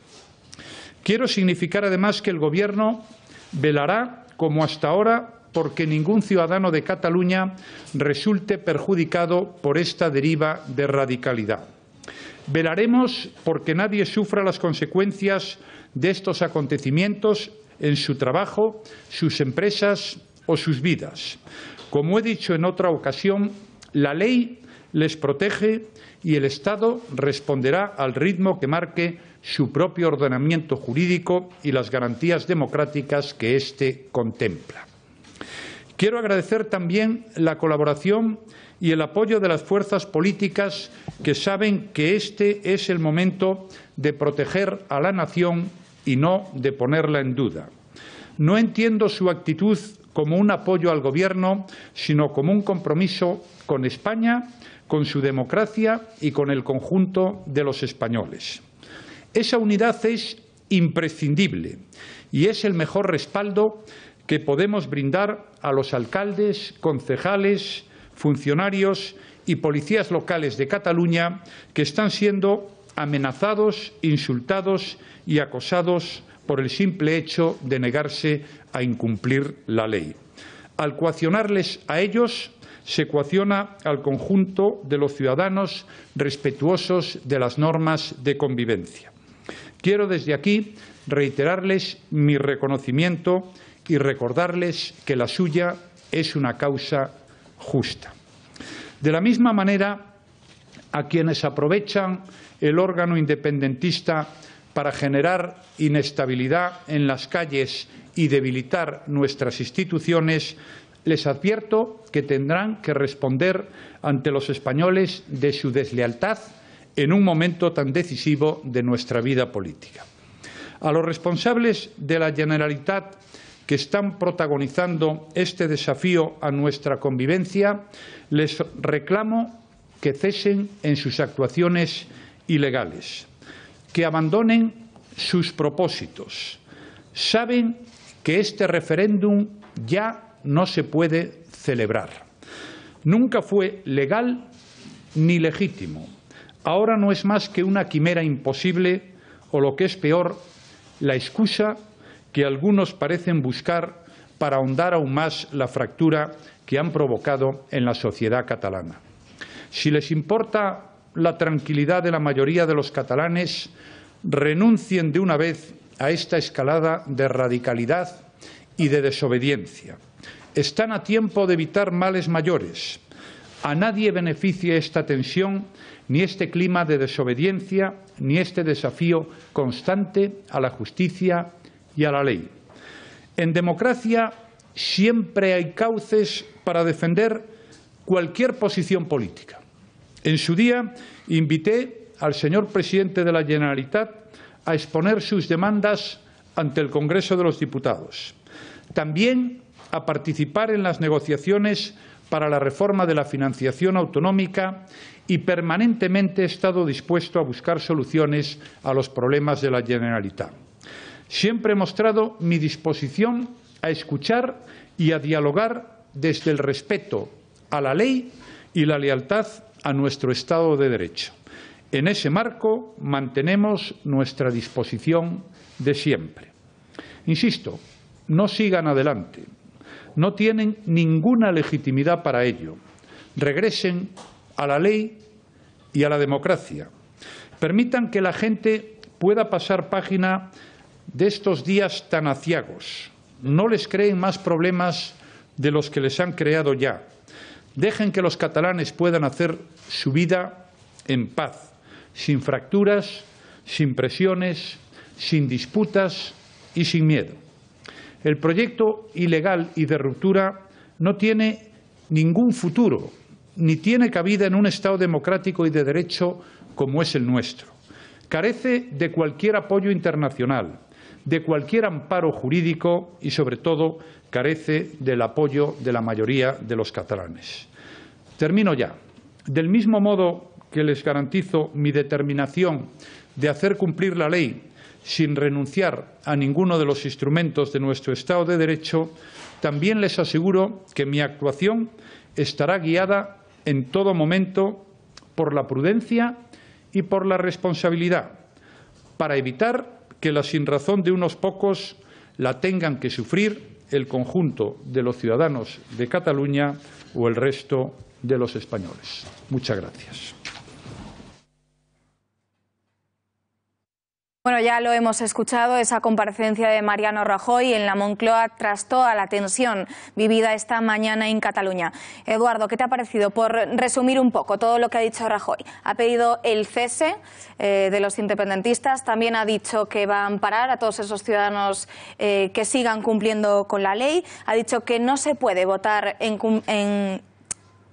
Quiero significar además que el Gobierno velará, como hasta ahora, porque ningún ciudadano de Cataluña resulte perjudicado por esta deriva de radicalidad. Velaremos porque nadie sufra las consecuencias de estos acontecimientos en su trabajo, sus empresas o sus vidas. Como he dicho en otra ocasión, la ley les protege y el Estado responderá al ritmo que marque su propio ordenamiento jurídico y las garantías democráticas que éste contempla. Quiero agradecer también la colaboración y el apoyo de las fuerzas políticas que saben que este es el momento de proteger a la nación y no de ponerla en duda. No entiendo su actitud como un apoyo al Gobierno, sino como un compromiso con España, con su democracia y con el conjunto de los españoles. Esa unidad es imprescindible y es el mejor respaldo que podemos brindar a los alcaldes, concejales, funcionarios y policías locales de Cataluña que están siendo amenazados, insultados y acosados por el simple hecho de negarse a incumplir la ley. Al coaccionarles a ellos, se coacciona al conjunto de los ciudadanos respetuosos de las normas de convivencia. Quiero desde aquí reiterarles mi reconocimiento y recordarles que la suya es una causa justa. De la misma manera, a quienes aprovechan el órgano independentista para generar inestabilidad en las calles y debilitar nuestras instituciones, les advierto que tendrán que responder ante los españoles de su deslealtad en un momento tan decisivo de nuestra vida política. A los responsables de la Generalitat que están protagonizando este desafío a nuestra convivencia, les reclamo que cesen en sus actuaciones ilegales, que abandonen sus propósitos. Saben que este referéndum ya no se puede celebrar. Nunca fue legal ni legítimo. Ahora no es más que una quimera imposible o, lo que es peor, la excusa que algunos parecen buscar para ahondar aún más la fractura que han provocado en la sociedad catalana. Si les importa la tranquilidad de la mayoría de los catalanes, renuncien de una vez a esta escalada de radicalidad y de desobediencia. Están a tiempo de evitar males mayores. A nadie beneficia esta tensión, ni este clima de desobediencia, ni este desafío constante a la justicia y a la ley. En democracia siempre hay cauces para defender cualquier posición política. En su día invité al señor presidente de la Generalitat a exponer sus demandas ante el Congreso de los Diputados. También a participar en las negociaciones para la reforma de la financiación autonómica y permanentemente he estado dispuesto a buscar soluciones a los problemas de la Generalitat. Siempre he mostrado mi disposición a escuchar y a dialogar desde el respeto a la ley y la lealtad a nuestro Estado de Derecho. En ese marco mantenemos nuestra disposición de siempre. Insisto, no sigan adelante. No tienen ninguna legitimidad para ello. Regresen a la ley y a la democracia. Permitan que la gente pueda pasar página de estos días tan aciagos. No les creen más problemas de los que les han creado ya. Dejen que los catalanes puedan hacer su vida en paz, sin fracturas, sin presiones, sin disputas y sin miedo. El proyecto ilegal y de ruptura no tiene ningún futuro, ni tiene cabida en un Estado democrático y de derecho como es el nuestro. Carece de cualquier apoyo internacional, de cualquier amparo jurídico y, sobre todo, carece del apoyo de la mayoría de los catalanes. Termino ya. Del mismo modo que les garantizo mi determinación de hacer cumplir la ley sin renunciar a ninguno de los instrumentos de nuestro Estado de Derecho, también les aseguro que mi actuación estará guiada en todo momento por la prudencia y por la responsabilidad, para evitar que la sinrazón de unos pocos la tengan que sufrir el conjunto de los ciudadanos de Cataluña o el resto de los españoles. Muchas gracias. Bueno, ya lo hemos escuchado, esa comparecencia de Mariano Rajoy en la Moncloa tras toda la tensión vivida esta mañana en Cataluña. Eduardo, ¿qué te ha parecido? Por resumir un poco todo lo que ha dicho Rajoy. Ha pedido el cese de los independentistas, también ha dicho que va a amparar a todos esos ciudadanos que sigan cumpliendo con la ley, ha dicho que no se puede votar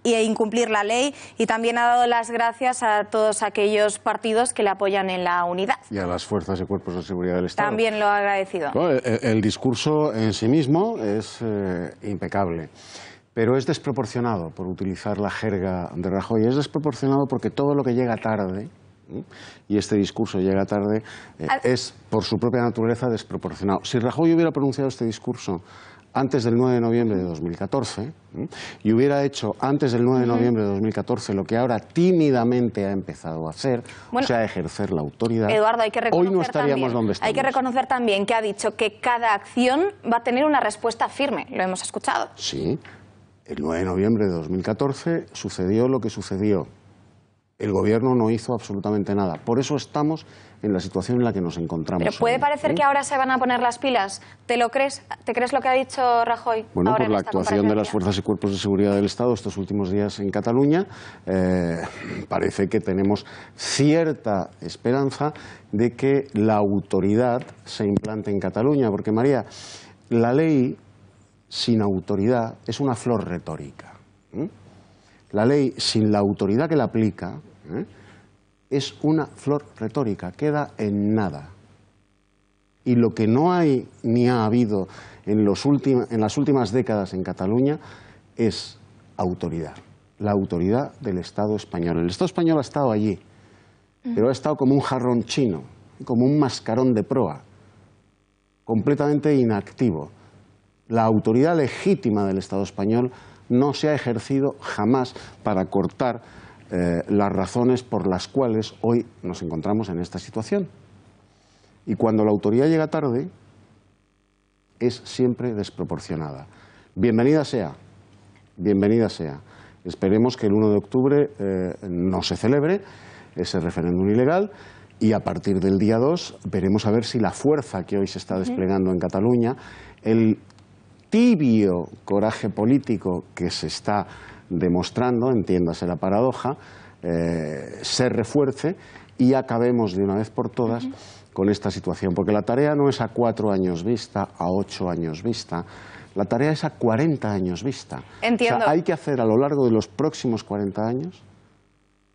e incumplir la ley y también ha dado las gracias a todos aquellos partidos que le apoyan en la unidad. Y a las fuerzas y cuerpos de seguridad del Estado. También lo ha agradecido. Bueno, el discurso en sí mismo es impecable, pero es desproporcionado, por utilizar la jerga de Rajoy. Es desproporcionado porque todo lo que llega tarde, y este discurso llega tarde, es por su propia naturaleza desproporcionado. Si Rajoy hubiera pronunciado este discurso antes del 9 de noviembre de 2014 y hubiera hecho antes del 9 de noviembre de 2014 lo que ahora tímidamente ha empezado a hacer, o sea, ejercer la autoridad, Eduardo, hay que reconocer hoy no estaríamos donde estamos. Hay que reconocer también que ha dicho que cada acción va a tener una respuesta firme. Lo hemos escuchado. Sí, el 9 de noviembre de 2014 sucedió lo que sucedió. El Gobierno no hizo absolutamente nada. Por eso estamos en la situación en la que nos encontramos. Pero puede hoy, parecer que ahora se van a poner las pilas. ¿Te lo crees? ¿Te crees lo que ha dicho Rajoy? Bueno, ahora por la actuación de las fuerzas y cuerpos de seguridad del Estado estos últimos días en Cataluña, parece que tenemos cierta esperanza de que la autoridad se implante en Cataluña. Porque, María, la ley sin autoridad es una flor retórica. La ley sin la autoridad que la aplica es una flor retórica, queda en nada. Y lo que no hay ni ha habido en las últimas décadas en Cataluña es autoridad, la autoridad del Estado español. El Estado español ha estado allí, pero ha estado como un jarrón chino, como un mascarón de proa, completamente inactivo. La autoridad legítima del Estado español no se ha ejercido jamás para cortar las razones por las cuales hoy nos encontramos en esta situación. Y cuando la autoridad llega tarde, es siempre desproporcionada. Bienvenida sea, bienvenida sea. Esperemos que el 1 de octubre no se celebre ese referéndum ilegal y a partir del día 2 veremos a ver si la fuerza que hoy se está desplegando en Cataluña, el tibio coraje político que se está demostrando, entiéndase la paradoja, se refuerce y acabemos de una vez por todas con esta situación. Porque la tarea no es a 4 años vista, a 8 años vista, la tarea es a 40 años vista. Entiendo. O sea, hay que hacer a lo largo de los próximos 40 años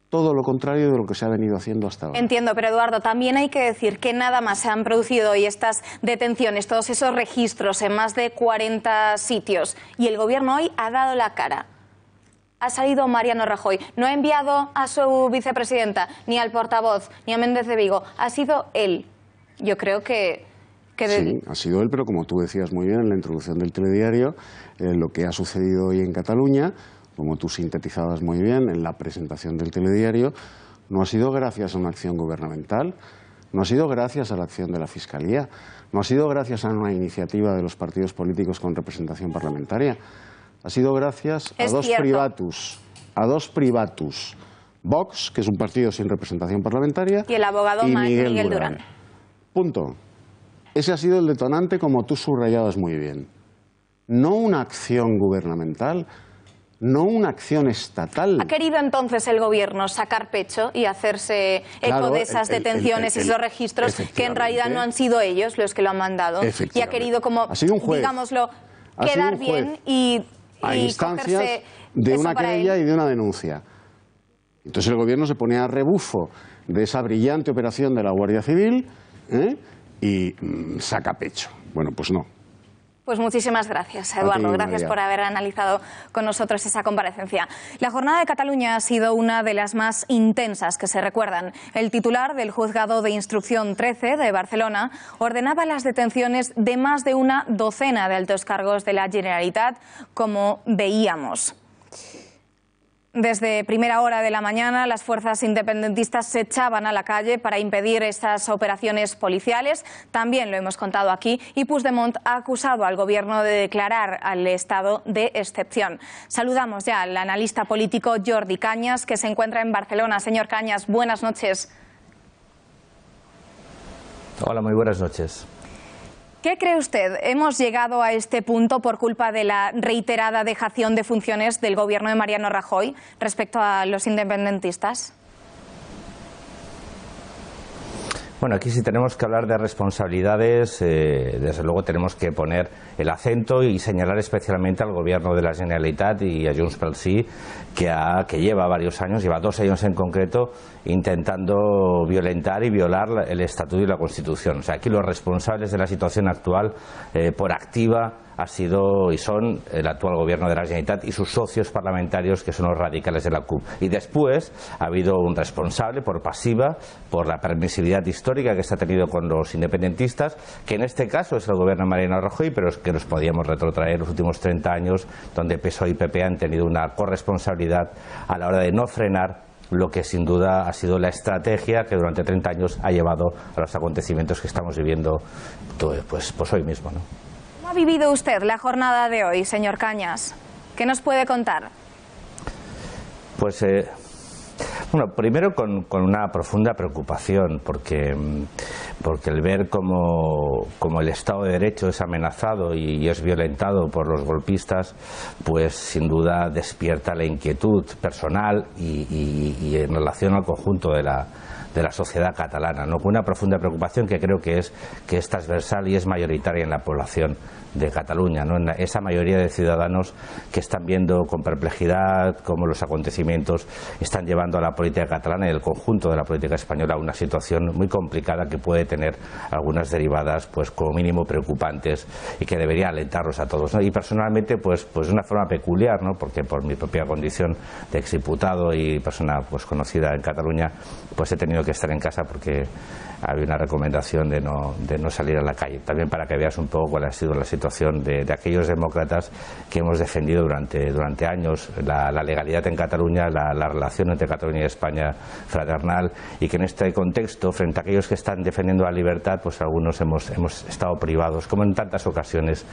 todo lo contrario de lo que se ha venido haciendo hasta ahora. Entiendo, pero Eduardo, también hay que decir que nada más se han producido hoy estas detenciones, todos esos registros en más de 40 sitios, y el Gobierno hoy ha dado la cara. Ha salido Mariano Rajoy, no ha enviado a su vicepresidenta, ni al portavoz, ni a Méndez de Vigo, ha sido él. Yo creo que Sí, ha sido él, pero como tú decías muy bien en la introducción del telediario, lo que ha sucedido hoy en Cataluña, como tú sintetizabas muy bien en la presentación del telediario, no ha sido gracias a una acción gubernamental, no ha sido gracias a la acción de la Fiscalía, no ha sido gracias a una iniciativa de los partidos políticos con representación parlamentaria, ha sido gracias a dos privatus, Vox, que es un partido sin representación parlamentaria, y el abogado Miguel Durán. Punto. Ese ha sido el detonante, como tú subrayabas muy bien. No una acción gubernamental, no una acción estatal. ¿Ha querido entonces el Gobierno sacar pecho y hacerse eco de esas detenciones y esos registros que en realidad no han sido ellos los que lo han mandado? Y ha querido, como, digámoslo, quedar bien y a instancias de una querella y de una denuncia. Entonces el Gobierno se ponía a rebufo de esa brillante operación de la Guardia Civil y saca pecho. Bueno, pues no. Pues muchísimas gracias, Eduardo. Gracias por haber analizado con nosotros esa comparecencia. La jornada de Cataluña ha sido una de las más intensas que se recuerdan. El titular del Juzgado de Instrucción 13 de Barcelona ordenaba las detenciones de más de una docena de altos cargos de la Generalitat, como veíamos. Desde primera hora de la mañana, las fuerzas independentistas se echaban a la calle para impedir estas operaciones policiales. También lo hemos contado aquí. Y Puigdemont ha acusado al Gobierno de declarar al estado de excepción. Saludamos ya al analista político Jordi Cañas, que se encuentra en Barcelona. Señor Cañas, buenas noches. Hola, muy buenas noches. ¿Qué cree usted? ¿Hemos llegado a este punto por culpa de la reiterada dejación de funciones del Gobierno de Mariano Rajoy respecto a los independentistas? Bueno, aquí sí tenemos que hablar de responsabilidades, desde luego tenemos que poner el acento y señalar especialmente al Gobierno de la Generalitat y a Junts pel Sí, que lleva varios años, lleva 2 años en concreto, intentando violentar y violar el Estatuto y la Constitución. O sea, aquí los responsables de la situación actual, por activa ha sido y son el actual gobierno de la Generalitat y sus socios parlamentarios, que son los radicales de la CUP. Y después ha habido un responsable por pasiva, por la permisividad histórica que se ha tenido con los independentistas, que en este caso es el gobierno de Mariano Rajoy, pero es que nos podíamos retrotraer los últimos 30 años, donde PSOE y PP han tenido una corresponsabilidad a la hora de no frenar lo que sin duda ha sido la estrategia que durante 30 años ha llevado a los acontecimientos que estamos viviendo pues hoy mismo, ¿no? ¿Cómo ha vivido usted la jornada de hoy, señor Cañas? ¿Qué nos puede contar? Pues, bueno, primero con una profunda preocupación, porque el ver cómo el Estado de Derecho es amenazado y es violentado por los golpistas, pues sin duda despierta la inquietud personal y en relación al conjunto de la sociedad catalana, ¿no? Con una profunda preocupación que creo que es transversal y es mayoritaria en la población de Cataluña, ¿no? Esa mayoría de ciudadanos que están viendo con perplejidad cómo los acontecimientos están llevando a la política catalana y el conjunto de la política española a una situación muy complicada que puede tener algunas derivadas pues como mínimo preocupantes y que debería alentarnos a todos, ¿no? Y personalmente pues de una forma peculiar, ¿no? Porque por mi propia condición de exdiputado y persona pues conocida en Cataluña, pues he tenido que estar en casa porque había una recomendación de no salir a la calle. También para que veas un poco cuál ha sido la situación de aquellos demócratas que hemos defendido durante años la legalidad en Cataluña, la relación entre Cataluña y España fraternal, y que en este contexto, frente a aquellos que están defendiendo la libertad, pues algunos hemos estado privados, como en tantas ocasiones,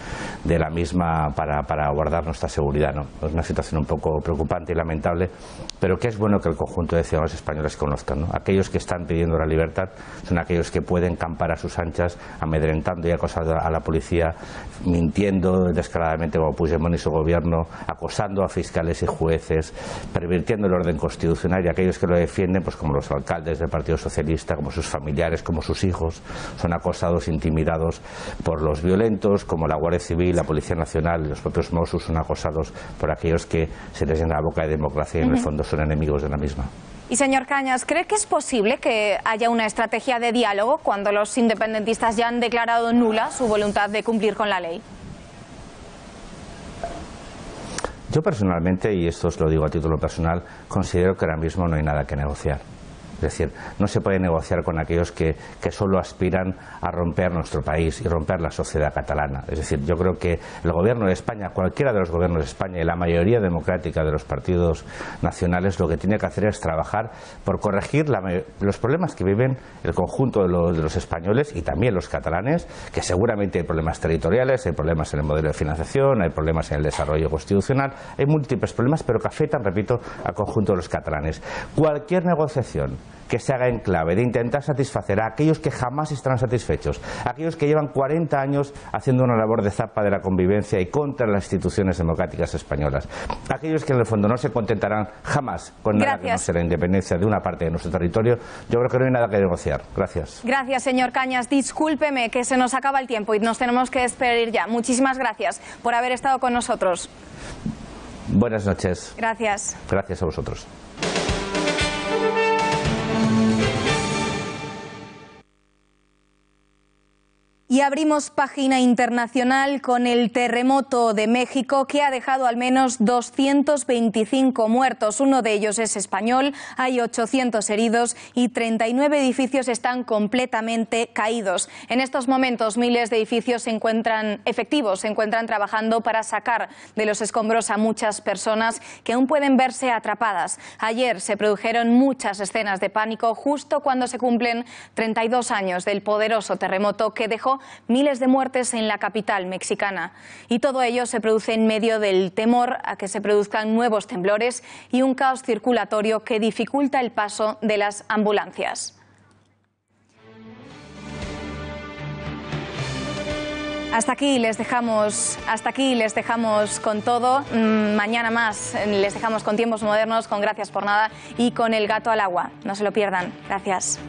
de la misma para guardar nuestra seguridad, ¿no? Es una situación un poco preocupante y lamentable, pero que es bueno que el conjunto de ciudadanos españoles conozcan, ¿no? Aquellos que están pidiendo la libertad son aquellos que pueden campar a sus anchas, amedrentando y acosando a la policía, mintiendo descaradamente como Puigdemont y su gobierno, acosando a fiscales y jueces, pervirtiendo el orden constitucional, y aquellos que lo defienden, pues como los alcaldes del Partido Socialista, como sus familiares, como sus hijos, son acosados, intimidados por los violentos, como la Guardia Civil, la Policía Nacional y los propios Mossos son acosados por aquellos que se les llena la boca de democracia y en el fondo son enemigos de la misma. Y señor Cañas, ¿cree que es posible que haya una estrategia de diálogo cuando los independentistas ya han declarado nula su voluntad de cumplir con la ley? Yo personalmente, y esto os lo digo a título personal, considero que ahora mismo no hay nada que negociar. Es decir, no se puede negociar con aquellos que solo aspiran a romper nuestro país y romper la sociedad catalana. Es decir, yo creo que el gobierno de España, cualquiera de los gobiernos de España y la mayoría democrática de los partidos nacionales, lo que tiene que hacer es trabajar por corregir los problemas que viven el conjunto de los españoles y también los catalanes, que seguramente hay problemas territoriales, hay problemas en el modelo de financiación, hay problemas en el desarrollo constitucional, hay múltiples problemas, pero que afectan, repito, al conjunto de los catalanes. Cualquier negociación que se haga en clave de intentar satisfacer a aquellos que jamás estarán satisfechos, a aquellos que llevan 40 años haciendo una labor de zapa de la convivencia y contra las instituciones democráticas españolas, a aquellos que en el fondo no se contentarán jamás con nada que no sea la independencia de una parte de nuestro territorio, yo creo que no hay nada que negociar. Gracias. Gracias, señor Cañas. Discúlpeme que se nos acaba el tiempo y nos tenemos que despedir ya. Muchísimas gracias por haber estado con nosotros. Buenas noches. Gracias. Gracias a vosotros. Y abrimos página internacional con el terremoto de México, que ha dejado al menos 225 muertos. Uno de ellos es español, hay 800 heridos y 39 edificios están completamente caídos. En estos momentos miles de edificios se encuentran trabajando para sacar de los escombros a muchas personas que aún pueden verse atrapadas. Ayer se produjeron muchas escenas de pánico justo cuando se cumplen 32 años del poderoso terremoto que dejó miles de muertes en la capital mexicana. Y todo ello se produce en medio del temor a que se produzcan nuevos temblores y un caos circulatorio que dificulta el paso de las ambulancias. Hasta aquí les dejamos con todo. Mañana más les dejamos con Tiempos Modernos, con Gracias por Nada y con El Gato al Agua. No se lo pierdan. Gracias.